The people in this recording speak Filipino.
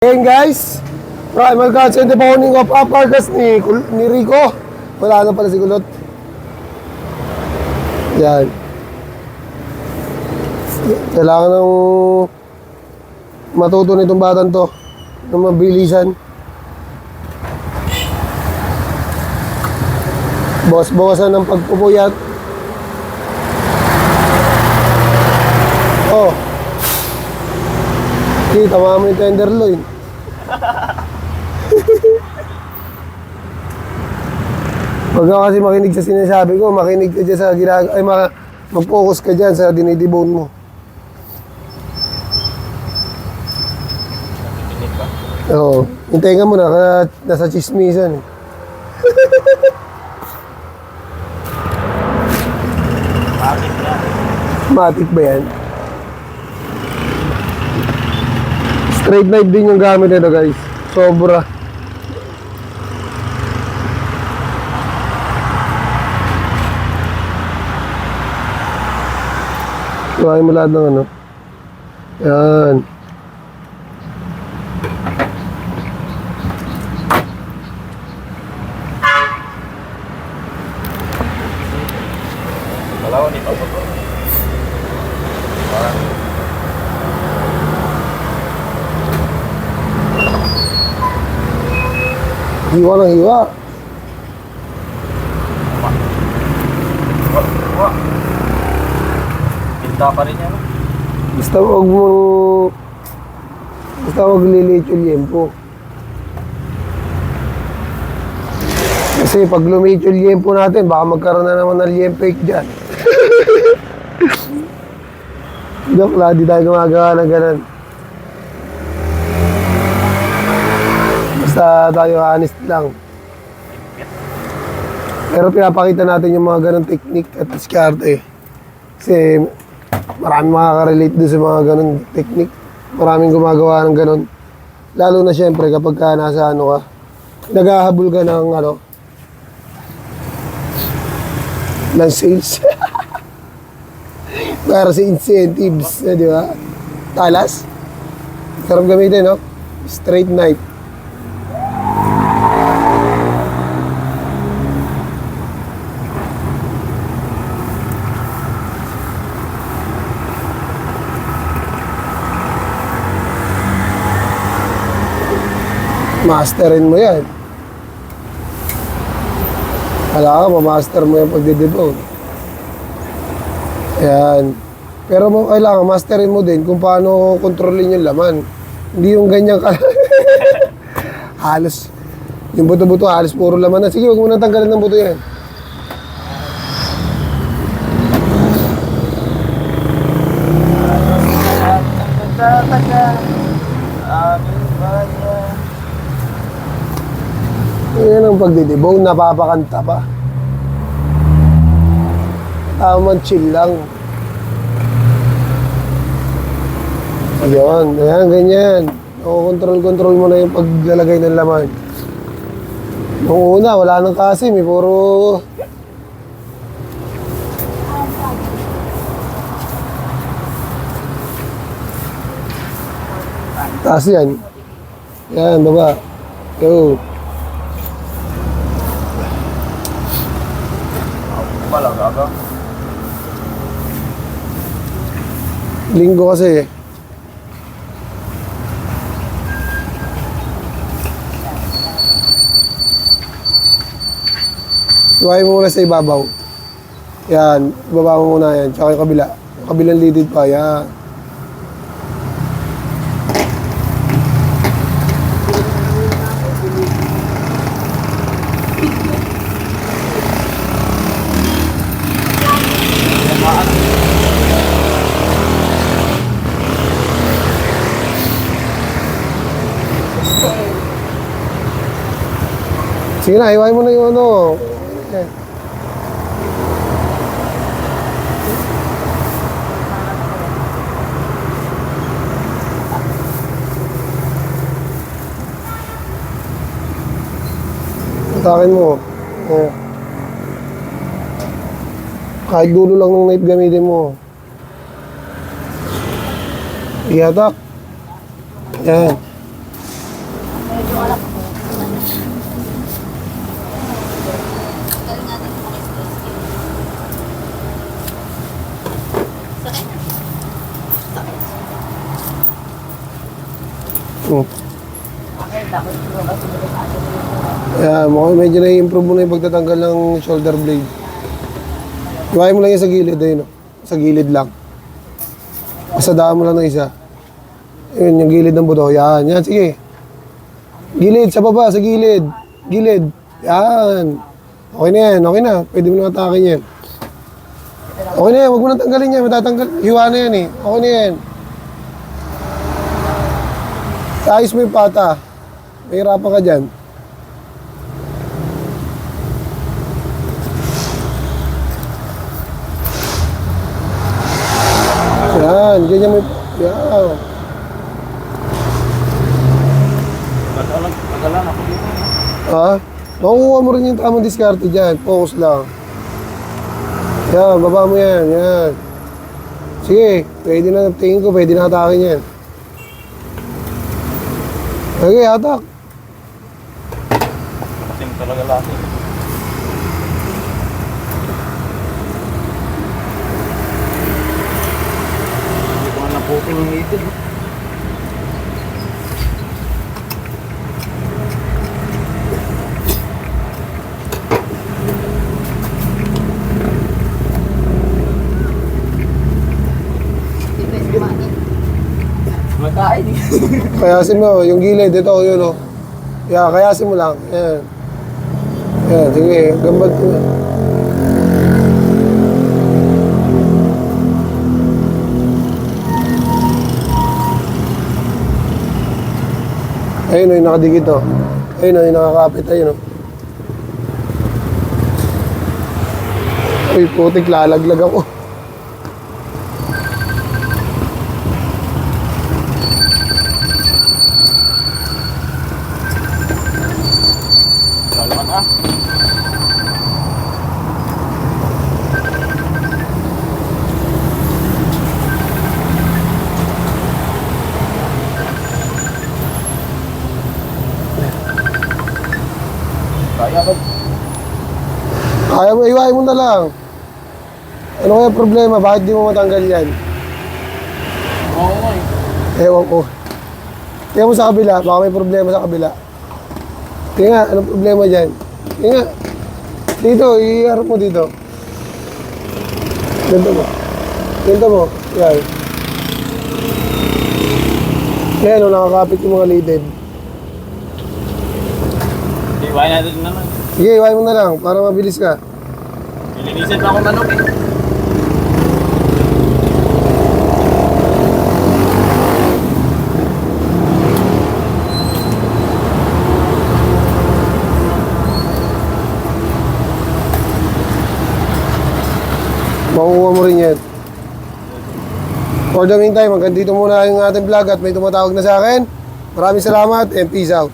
Ayan guys, primal cuts and deboning of uppercuts ni Rico. Wala na pala si Kulot. Yan. Kailangan ng matuto nitong batang to ng mabilisan. Bawas-bawasan ng pagpupuyat. Oh. Kita mo yung tenderloin. Huwag ka kasi makinig sa sinasabi ko, makinig ka dyan sa mag-focus ka dyan sa dinidibone mo. Oo, hintayin ka muna, nasa chismisan. Matic ba yan? Straight knife din yung gamit nito guys. Sobra. Kuhain mo lahat ng ano. Yan. Malawan ito. Hiwa ng hiwa. Pinta pa rin yan. Basta wag lilit yung liempo. Kasi pag lumit yung liempo natin, baka magkaroon na naman ng liempake dyan. Joke lang, di tayo gumagawa ng ganun. Basta tayo honest lang. Pero pinapakita natin yung mga ganun technique at diskarte. Kasi maraming makaka-relate doon sa mga ganun technique. Maraming gumagawa ng ganun. Lalo na syempre kapag ka nasa ano ka, naghahabol ka ng ano, ng sales. Para sa incentives, di ba? Talas. Sarap gamitin, no? Straight knife. Masterin mo yan. Kala ka, ma-master mo yung pagdidebone. Ayan. Pero kailangan masterin mo din kung paano kontrolin yung laman. Hindi yung ganyan ka. Halos, yung buto-buto halos puro laman na. Sige, huwag mo nang tanggalin ng buto yan. Yan ang pagdidebone, napapakanta pa. Tamang chill lang. Ayun, ayan, ganyan. Control mo na yung paglalagay ng laman. Noong una, wala nang kasim, puro... Taas yan. Yan, baba. Go. Malaga. Linggo kasi. Iwain mo muna sa ibabaw. Yan, ibaba mo muna yan. Tsaka yung kabila. Yung kabilang litid pa, yan. Sige na, iwain mo na yung ano. Yan. Atakin mo. Oh. Kahit dulo lang ng knife gamitin mo. Ihatak. Yan. Hmm. Kaya mukhang medyo na-improve mo na yung pagtatanggal ng shoulder blade. Iwain mo lang yan sa gilid, ayun. Sa gilid lang. Pasadaan mo lang ng isa. Ayun, yung gilid ng buto. Yan, yan, sige. Gilid, sa baba, sa gilid. Gilid. Yan. Okay na yan, okay na. Pwede mo na atakin yan. Okay na yan, huwag mo nang tanggalin yan. Matatanggal. Hiwa na yan eh. Okay na yan. Ayos mo yung pata. Mahirapan ka dyan. Yan, ganyan mo yung... Yan. Tagalan ako dito. Ha? Makukuha mo rin yung tamang diskarte dyan. Focus lang. Yan, baba mo yan. Yan. Sige, pwede na. Tingin ko, pwede na atakin yan. Okay, atak. Ating talaga laki. Hindi ko na naputol yung itin. Makain eh. Kayasin mo, yung gilid, ito, yun o. Yan, kayasin mo lang. Yan. Yan, sige, gambal mo. Ayun o, yung nakadikit o. Ayun o, yung nakakapit, ayun o. Uy, putik, lalaglag ako. Salamat ah. Kaya ba? Kaya mo, iwain mo na lang. Ano kaya problema? Bakit di mo matanggal yan? Oo nga eh. Ewan ko. Tingnan mo sa kabila, baka may problema sa kabila. Tingnan nga, anong problema dyan? Tingnan nga. Dito, i-harap mo dito. Ganito mo. Ganito mo. Yan. Yan, nakakapit yung mga lided. Iwain natin naman. Sige, iwain mo na lang para mabilis ka. Nilinisan pa ako manok eh. Makukuha mo rin yan. For the meantime, hanggang dito muna yung ating vlog at may tumatawag na sa akin. Maraming salamat and peace out.